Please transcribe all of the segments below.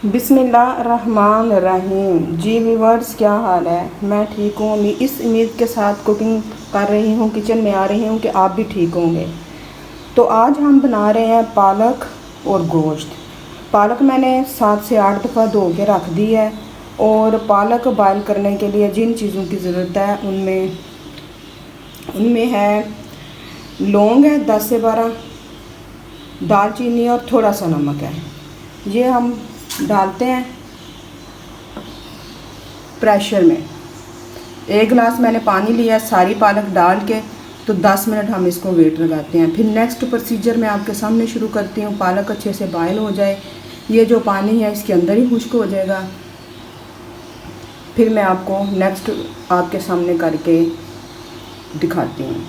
बिस्मिल्लाहिर्रहमानिर्रहीम। जी व्यूअर्स, क्या हाल है? मैं ठीक हूँ। मैं इस उम्मीद के साथ कुकिंग कर रही हूँ, किचन में आ रही हूँ कि आप भी ठीक होंगे। तो आज हम बना रहे हैं पालक और गोश्त। पालक मैंने 7 से 8 दफ़ा धो के रख दी है। और पालक बॉयल करने के लिए जिन चीज़ों की ज़रूरत है उनमें है लौंग है 10 से 12, दालचीनी और थोड़ा सा नमक है। ये हम डालते हैं प्रेशर में। 1 गिलास मैंने पानी लिया, सारी पालक डाल के तो 10 मिनट हम इसको वेट लगाते हैं। फिर नेक्स्ट प्रोसीजर मैं आपके सामने शुरू करती हूँ। पालक अच्छे से बॉयल हो जाए, ये जो पानी है इसके अंदर ही खुश्क हो जाएगा। फिर मैं आपको नेक्स्ट आपके सामने करके दिखाती हूँ।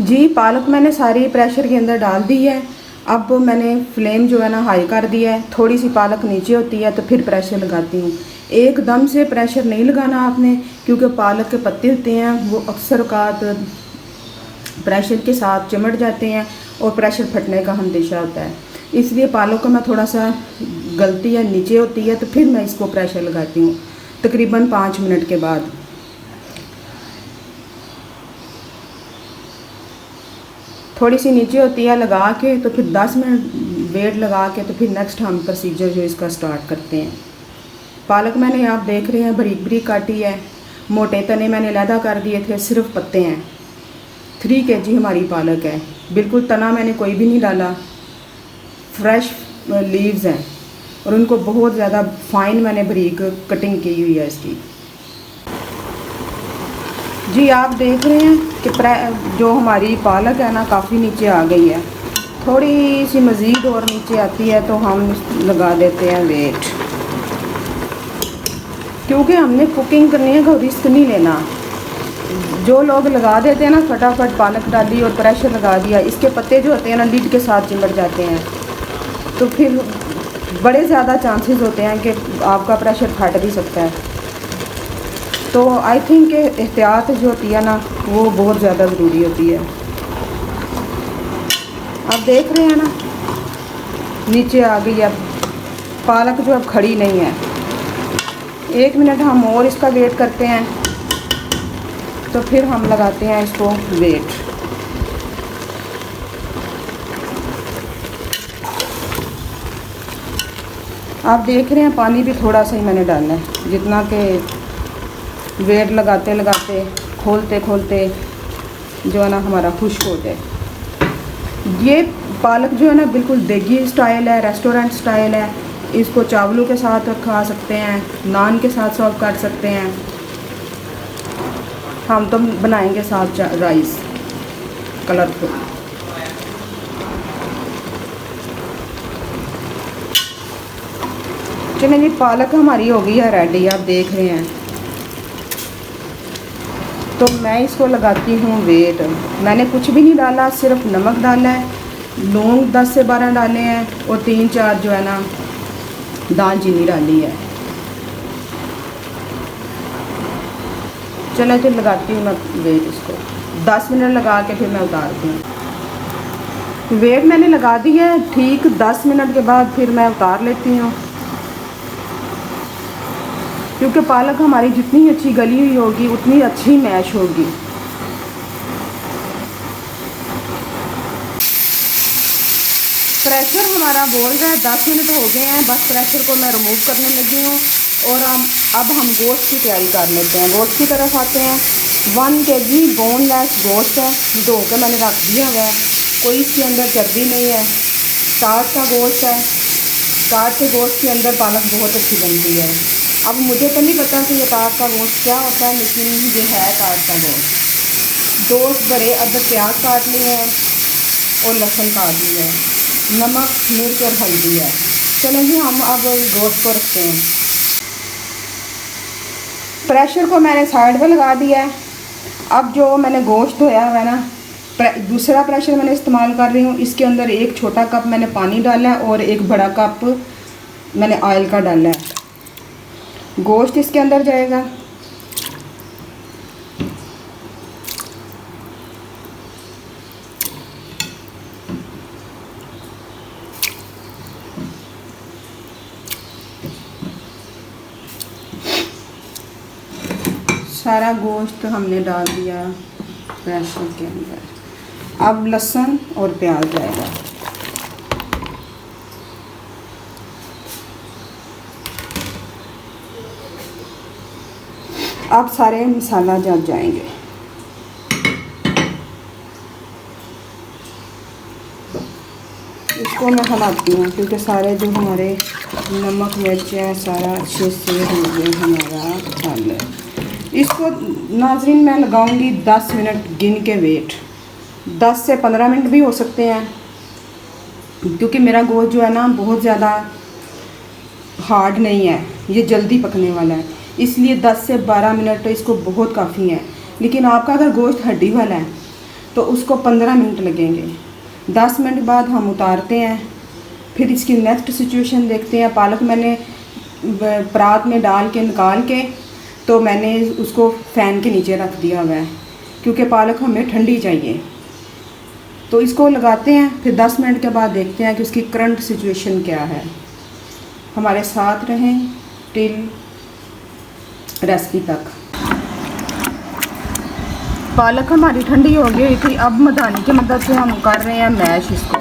जी पालक मैंने सारी प्रेशर के अंदर डाल दी है। अब मैंने फ्लेम जो है ना हाई कर दिया है। थोड़ी सी पालक नीचे होती है तो फिर प्रेशर लगाती हूँ। एकदम से प्रेशर नहीं लगाना आपने, क्योंकि पालक के पत्ते होते हैं वो अक्सर औक़ात प्रेशर के साथ चिमट जाते हैं और प्रेशर फटने का अंदेशा होता है। इसलिए पालक को मैं थोड़ा सा गलती है नीचे होती है तो फिर मैं इसको प्रेशर लगाती हूँ तकरीबन 5 मिनट के बाद। थोड़ी सी नीचे होती है लगा के तो फिर 10 मिनट वेट लगा के तो फिर नेक्स्ट हम प्रोसीजर जो इसका स्टार्ट करते हैं। पालक मैंने आप देख रहे हैं बारीक बारीक काटी है। मोटे तने मैंने अलहदा कर दिए थे, सिर्फ पत्ते हैं। 3 kg हमारी पालक है, बिल्कुल तना मैंने कोई भी नहीं डाला। फ्रेश लीव्स हैं और उनको बहुत ज़्यादा फाइन मैंने बारीक कटिंग की हुई है इसकी। जी आप देख रहे हैं कि जो हमारी पालक है ना काफ़ी नीचे आ गई है। थोड़ी सी मज़ीद और नीचे आती है तो हम लगा देते हैं वेट, क्योंकि हमने कुकिंग करनी है, कोई रिस्क नहीं लेना। जो लोग लगा देते हैं ना फटाफट पालक डाली और प्रेशर लगा दिया, इसके पत्ते जो होते हैं ना लीड के साथ चिमट जाते हैं तो फिर बड़े ज़्यादा चांसेस होते हैं कि आपका प्रेशर फट भी सकता है। तो आई थिंक एहतियात जो होती है ना वो बहुत ज़्यादा ज़रूरी होती है। आप देख रहे हैं ना नीचे आ गई है पालक, जो अब खड़ी नहीं है। 1 मिनट हम और इसका वेट करते हैं तो फिर हम लगाते हैं इसको वेट। आप देख रहे हैं पानी भी थोड़ा सा ही मैंने डालना है, जितना कि वेट लगाते लगाते खोलते खोलते जो है ना हमारा खुश्क हो जाए। ये पालक जो है ना बिल्कुल देगी स्टाइल है, रेस्टोरेंट स्टाइल है। इसको चावलों के साथ खा सकते हैं, नान के साथ सर्व कर सकते हैं। हम तो बनाएंगे साथ राइस कलरफुल। चलिए जी पालक हमारी हो गई है रेडी, आप देख रहे हैं। तो मैं इसको लगाती हूँ वेट। मैंने कुछ भी नहीं डाला, सिर्फ नमक डाला है, लौंग 10 से 12 डाले हैं और 3-4 जो है ना दालचीनी डाली है। चलो तो लगाती हूँ मैं वेट, इसको 10 मिनट लगा के फिर मैं उतारती हूँ। वेट मैंने लगा दी है, ठीक 10 मिनट के बाद फिर मैं उतार लेती हूँ, क्योंकि पालक हमारी जितनी अच्छी गली हुई होगी उतनी अच्छी मैश होगी। प्रेशर हमारा बोल रहा है 10 मिनट हो गए हैं, बस प्रेशर को मैं रिमूव करने लगी हूँ। और अब हम गोश्त की तैयारी कर लेते हैं। गोश्त की तरफ आते हैं। 1 kg बोनलेस गोश्त है, धो के मैंने रख दिया हुआ है, कोई इसके अंदर चर्बी नहीं है। काट का गोश्त है, काट के गोश्त के अंदर पालक बहुत अच्छी बनती है। अब मुझे तो नहीं पता कि ये काट का गोश्त क्या होता है, लेकिन ये है काट का गोश्त। 2 बड़े अदरक प्याज काट लिए हैं और लहसुन काट लिया है, नमक मिर्च और हल्दी है। चलें जी हम अब गोश्त को रखते हैं। प्रेशर को मैंने साइड पे लगा दिया है। अब जो मैंने गोश्त धोया हुआ है ना, दूसरा प्रेशर मैंने इस्तेमाल कर रही हूँ। इसके अंदर 1 छोटा कप मैंने पानी डाला है और 1 बड़ा कप मैंने ऑयल का डाला है। गोश्त इसके अंदर जाएगा। सारा गोश्त हमने डाल दिया प्रेशर के अंदर। अब लहसुन और प्याज जाएगा। अब सारे मसाला जब जाएंगे। इसको मैं हिलाती हूँ क्योंकि सारे जो हमारे नमक मिर्च है सारा अच्छे से हो गया हमारा मसाला। इसको नाज़रीन मैं लगाऊंगी 10 मिनट गिन के वेट। 10 से 15 मिनट भी हो सकते हैं क्योंकि मेरा गोश्त जो है ना बहुत ज़्यादा हार्ड नहीं है, ये जल्दी पकने वाला है, इसलिए 10 से 12 मिनट इसको बहुत काफ़ी है। लेकिन आपका अगर गोश्त हड्डी वाला है तो उसको 15 मिनट लगेंगे। 10 मिनट बाद हम उतारते हैं, फिर इसकी नेक्स्ट सिचुएशन देखते हैं। पालक मैंने परात में डाल के निकाल के तो मैंने उसको फ़ैन के नीचे रख दिया हुआ है क्योंकि पालक हमें ठंडी चाहिए। तो इसको लगाते हैं, फिर 10 मिनट के बाद देखते हैं कि उसकी करंट सिचुएशन क्या है। हमारे साथ रहें टिल रेसिपी तक। पालक हमारी ठंडी हो गई थी, अब मदानी की मदद से हम कर रहे हैं मैश इसको।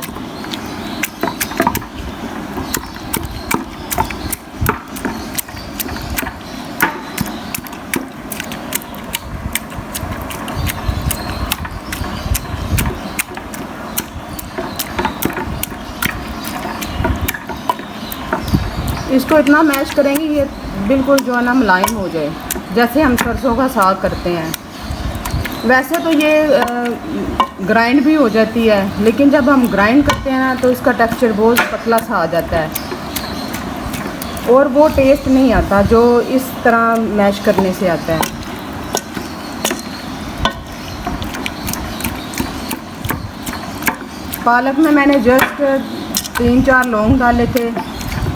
इसको इतना मैश करेंगे ये बिल्कुल जो है ना मुलायम हो जाए, जैसे हम सरसों का साग करते हैं। वैसे तो ये ग्राइंड भी हो जाती है, लेकिन जब हम ग्राइंड करते हैं ना तो इसका टेक्सचर बहुत पतला सा आ जाता है और वो टेस्ट नहीं आता जो इस तरह मैश करने से आता है। पालक में मैंने जस्ट 3-4 लौंग डाले थे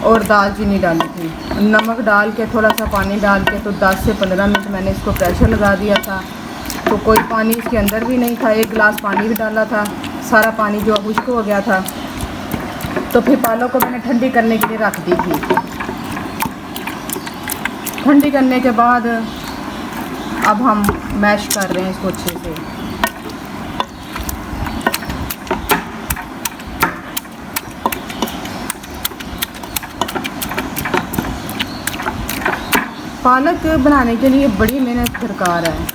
और दालचीनी डाली थी। नमक डाल के थोड़ा सा पानी डाल के तो 10 से 15 मिनट मैंने इसको प्रेशर लगा दिया था। तो कोई पानी इसके अंदर भी नहीं था, 1 गिलास पानी भी डाला था, सारा पानी जो खुश्क हो गया था। तो फिर पालक को मैंने ठंडी करने के लिए रख दी थी। ठंडी करने के बाद अब हम मैश कर रहे हैं इसको अच्छे से। पालक बनाने के लिए बड़ी मेहनत दरकार है।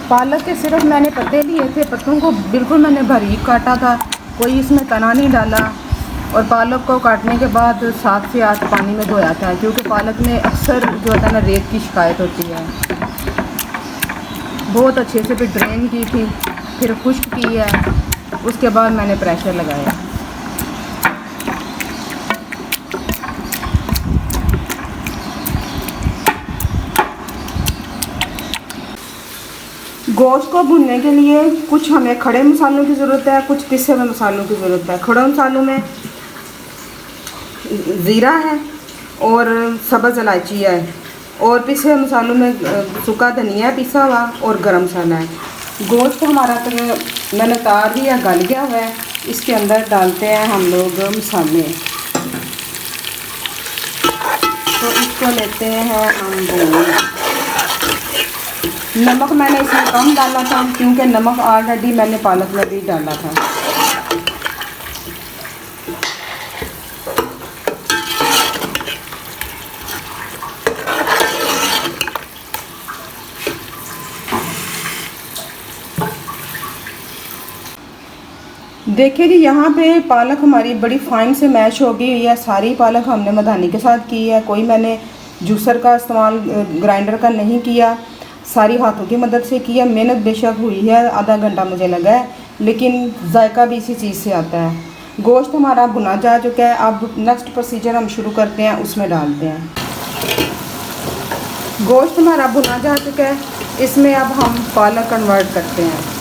पालक के सिर्फ मैंने पत्ते लिए थे, पत्तों को बिल्कुल मैंने बारीक काटा था, कोई इसमें तना नहीं डाला। और पालक को काटने के बाद 7 से 8 पानी में धोया था क्योंकि पालक में अक्सर जो होता है ना रेत की शिकायत होती है। बहुत अच्छे से फिर ड्रेन की थी, फिर खुश्क की है, उसके बाद मैंने प्रेशर लगाया। गोश्त को भुनने के लिए कुछ हमें खड़े मसालों की ज़रूरत है, कुछ पिसे हुए मसालों की ज़रूरत है। खड़े मसालों में ज़ीरा है और सब्ज़ इलायची है, और पिसे हुए मसालों में सूखा धनिया पिसा हुआ और गरम मसाला है। गोश्त हमारा तो मैंने उतार दिया, गल गया हुआ है। इसके अंदर डालते हैं हम लोग मसाले। तो इसको लेते हैं हम बोल। नमक मैंने इसमें कम डाला था क्योंकि नमक ऑलरेडी मैंने पालक में भी डाला था। देखिए जी, यहाँ पे पालक हमारी बड़ी फाइन से मैश हो गई है। सारी पालक हमने मधानी के साथ की है, कोई मैंने जूसर का इस्तेमाल ग्राइंडर का नहीं किया, सारी हाथों की मदद से किया। मेहनत बेशक हुई है, आधा घंटा मुझे लगा है, लेकिन जायका भी इसी चीज़ से आता है। गोश्त हमारा भुना जा चुका है। अब नेक्स्ट प्रोसीजर हम शुरू करते हैं, उसमें डालते हैं। गोश्त हमारा भुना जा चुका है, इसमें अब हम पालक कन्वर्ट करते हैं।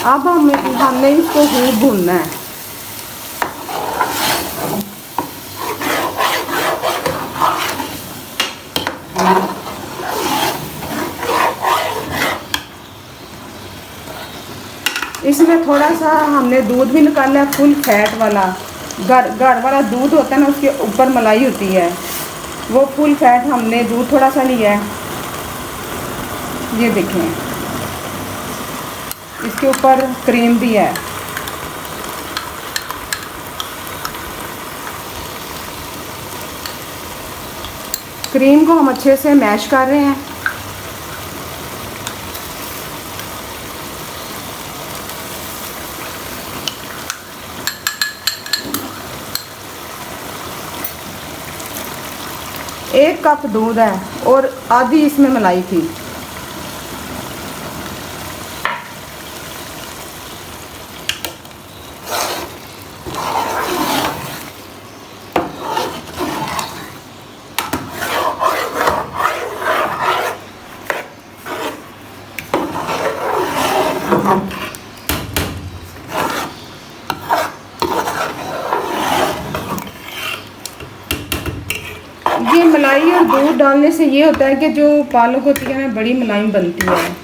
अब हमने इसको खूब भूनना है। इसमें थोड़ा सा हमने दूध भी निकाला है, फुल फैट वाला। घर वाला दूध होता है ना, उसके ऊपर मलाई होती है, वो फुल फैट हमने दूध थोड़ा सा लिया है। ये देखें, इसके ऊपर क्रीम भी है। क्रीम को हम अच्छे से मैश कर रहे हैं। एक कप दूध है और आधी इसमें मलाई थी। ये मलाई और दूध डालने से ये होता है कि जो पालक होती है ना, बड़ी मुलायम बनती है।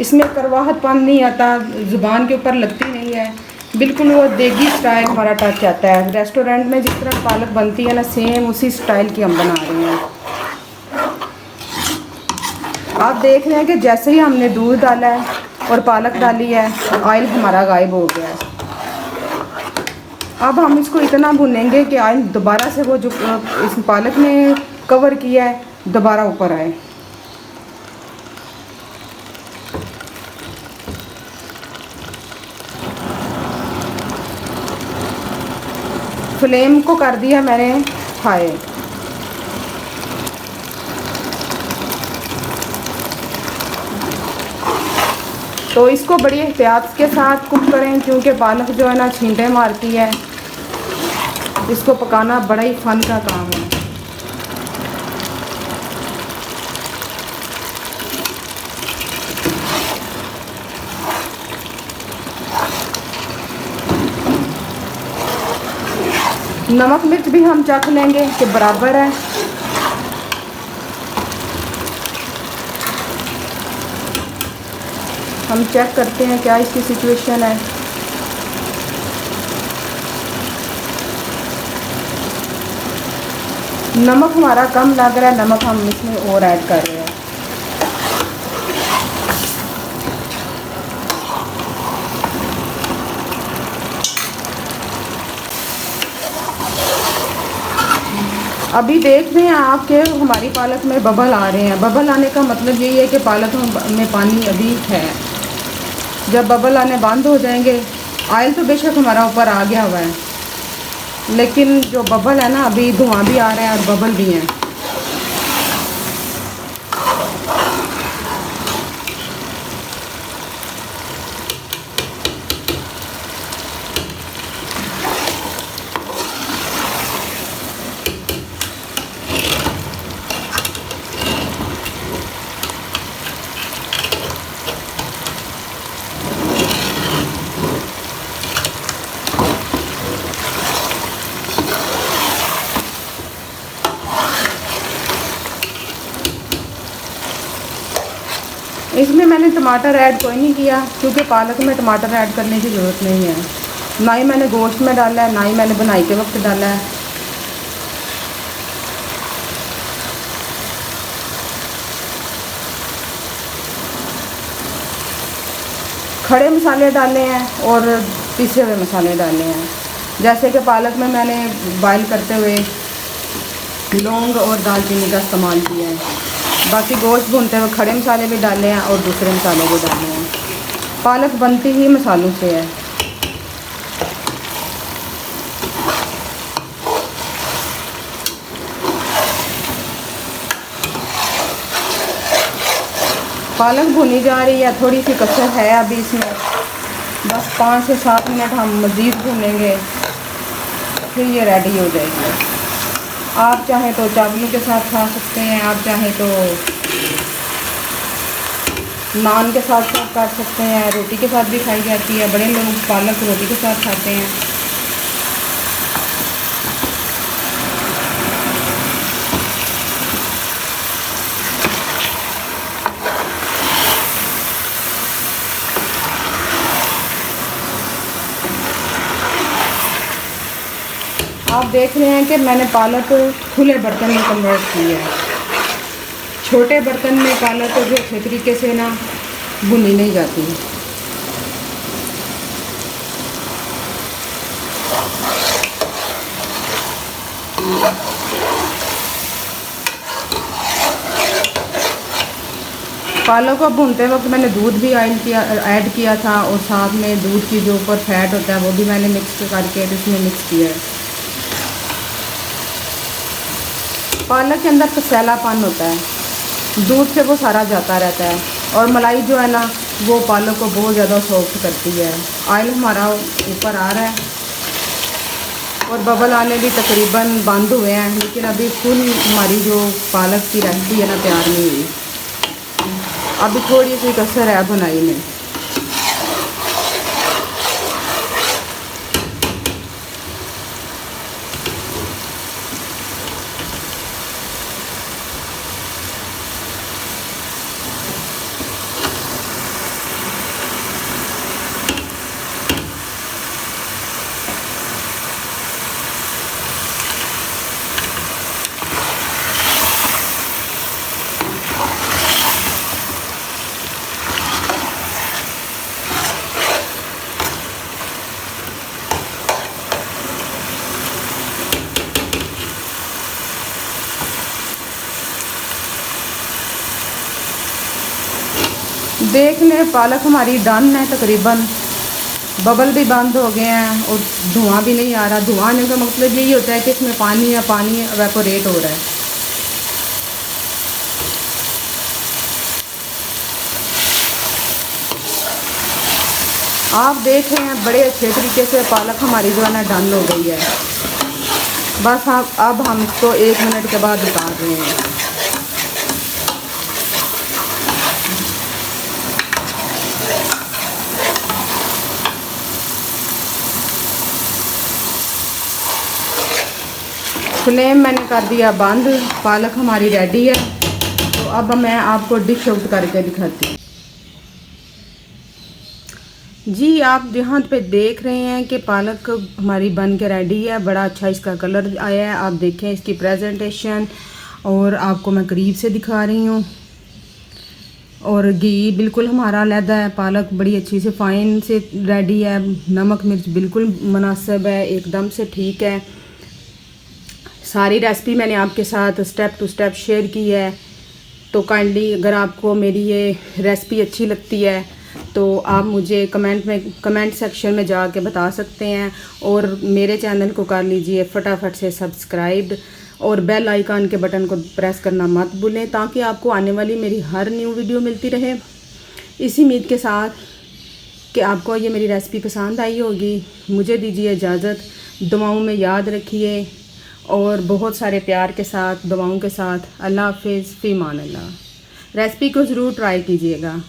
इसमें करवाहटपन नहीं आता, ज़ुबान के ऊपर लगती नहीं है, बिल्कुल वो देगी स्टाइल हमारा टच आता है। रेस्टोरेंट में जिस तरह पालक बनती है ना, सेम उसी स्टाइल की हम बना रहे हैं। आप देख रहे हैं कि जैसे ही हमने दूध डाला है और पालक डाली है, ऑयल हमारा गायब हो गया है। अब हम इसको इतना भुनेंगे कि ऑयल दोबारा से वो जो इस पालक ने कवर किया है दोबारा ऊपर आए। फ्लेम को कर दिया मैंने हाई। तो इसको बड़ी एहतियात के साथ कुक करें, क्योंकि पालक जो है ना छींटे मारती है। इसको पकाना बड़ा ही फन का काम है। नमक मिर्च भी हम चख लेंगे कि बराबर है। हम चेक करते हैं क्या इसकी सिचुएशन है। नमक हमारा कम लग रहा है, नमक हम इसमें और ऐड कर रहे हैं। अभी देख रहे हैं आप कि हमारी पालक में बबल आ रहे हैं। बबल आने का मतलब यही है कि पालक में पानी अभी है। जब बबल आने बंद हो जाएंगे, ऑयल तो बेशक हमारा ऊपर आ गया हुआ है, लेकिन जो बबल है ना, अभी धुआं भी आ रहा है और बबल भी हैं। इसमें मैंने टमाटर ऐड कोई नहीं किया, क्योंकि पालक में टमाटर ऐड करने की ज़रूरत नहीं है। ना ही मैंने गोश्त में डाला है, ना ही मैंने बनाई के वक्त डाला है। खड़े मसाले डाले हैं और पिसे हुए मसाले डाले हैं। जैसे कि पालक में मैंने बॉयल करते हुए लौंग और दालचीनी का इस्तेमाल किया है। बाकी गोश्त भूनते हुए खड़े मसाले भी डाले हैं और दूसरे मसाले भी डाले हैं। पालक बनती ही मसालों से है। पालक भुनी जा रही है, थोड़ी सी कसर है अभी इसमें। बस 5 से 7 मिनट हम मज़ीद भूनेंगे, फिर ये रेडी हो जाएगी। आप चाहें तो चावलों के साथ खा सकते हैं, आप चाहें तो नान के साथ साथ काट सकते हैं, रोटी के साथ भी खाई जाती है। बड़े लोग पालक रोटी के साथ खाते हैं। आप देख रहे हैं कि मैंने पालक खुले बर्तन में कन्वर्ट की है। छोटे बर्तन में पालक जो अच्छे तरीके से ना भुनी नहीं जाती। पालक को भूनते वक्त मैंने दूध भी ऐड किया था, और साथ में दूध की जो ऊपर फैट होता है वो भी मैंने मिक्स करके इसमें मिक्स किया है। पालक के अंदर कसैलापन होता है, दूध से वो सारा जाता रहता है, और मलाई जो है ना वो पालक को बहुत ज़्यादा सॉफ्ट करती है। ऑयल हमारा ऊपर आ रहा है और बबल आने भी तकरीबन बंद हुए हैं, लेकिन अभी फुल हमारी जो पालक की रेसिपी है ना तैयार नहीं हुई। अभी थोड़ी सी कसर है बुनाई में। देख लें पालक हमारी डन है तकरीबन। बबल भी बंद हो गए हैं और धुआं भी नहीं आ रहा। धुआं आने का मतलब यही होता है कि इसमें पानी एवेपोरेट हो रहा है। आप देख रहे हैं बड़े अच्छे तरीके से पालक हमारी जो है ना डन हो गई है। बस अब हम इसको 1 मिनट के बाद उतार रहे हैं। फ्लेम मैंने कर दिया बंद। पालक हमारी रेडी है। तो अब मैं आपको डिश आउट करके दिखाती हूँ। जी आप यहाँ पे देख रहे हैं कि पालक हमारी बन के रेडी है। बड़ा अच्छा इसका कलर आया है। आप देखें इसकी प्रेजेंटेशन, और आपको मैं करीब से दिखा रही हूँ। और घी बिल्कुल हमारा अलग है। पालक बड़ी अच्छी से फाइन से रेडी है। नमक मिर्च बिल्कुल मुनासिब है, एकदम से ठीक है। सारी रेसिपी मैंने आपके साथ स्टेप टू स्टेप शेयर की है। तो काइंडली अगर आपको मेरी ये रेसिपी अच्छी लगती है तो आप मुझे कमेंट सेक्शन में जाके बता सकते हैं, और मेरे चैनल को कर लीजिए फटाफट से सब्सक्राइब, और बेल आइकन के बटन को प्रेस करना मत भूलें, ताकि आपको आने वाली मेरी हर न्यू वीडियो मिलती रहे। इसी उम्मीद के साथ कि आपको ये मेरी रेसिपी पसंद आई होगी, मुझे दीजिए इजाज़त। दुआओं में याद रखिए, और बहुत सारे प्यार के साथ दुआओं के साथ। अल्लाह हाफिज़, फ़ी अमान अल्लाह। रेसिपी को ज़रूर ट्राई कीजिएगा।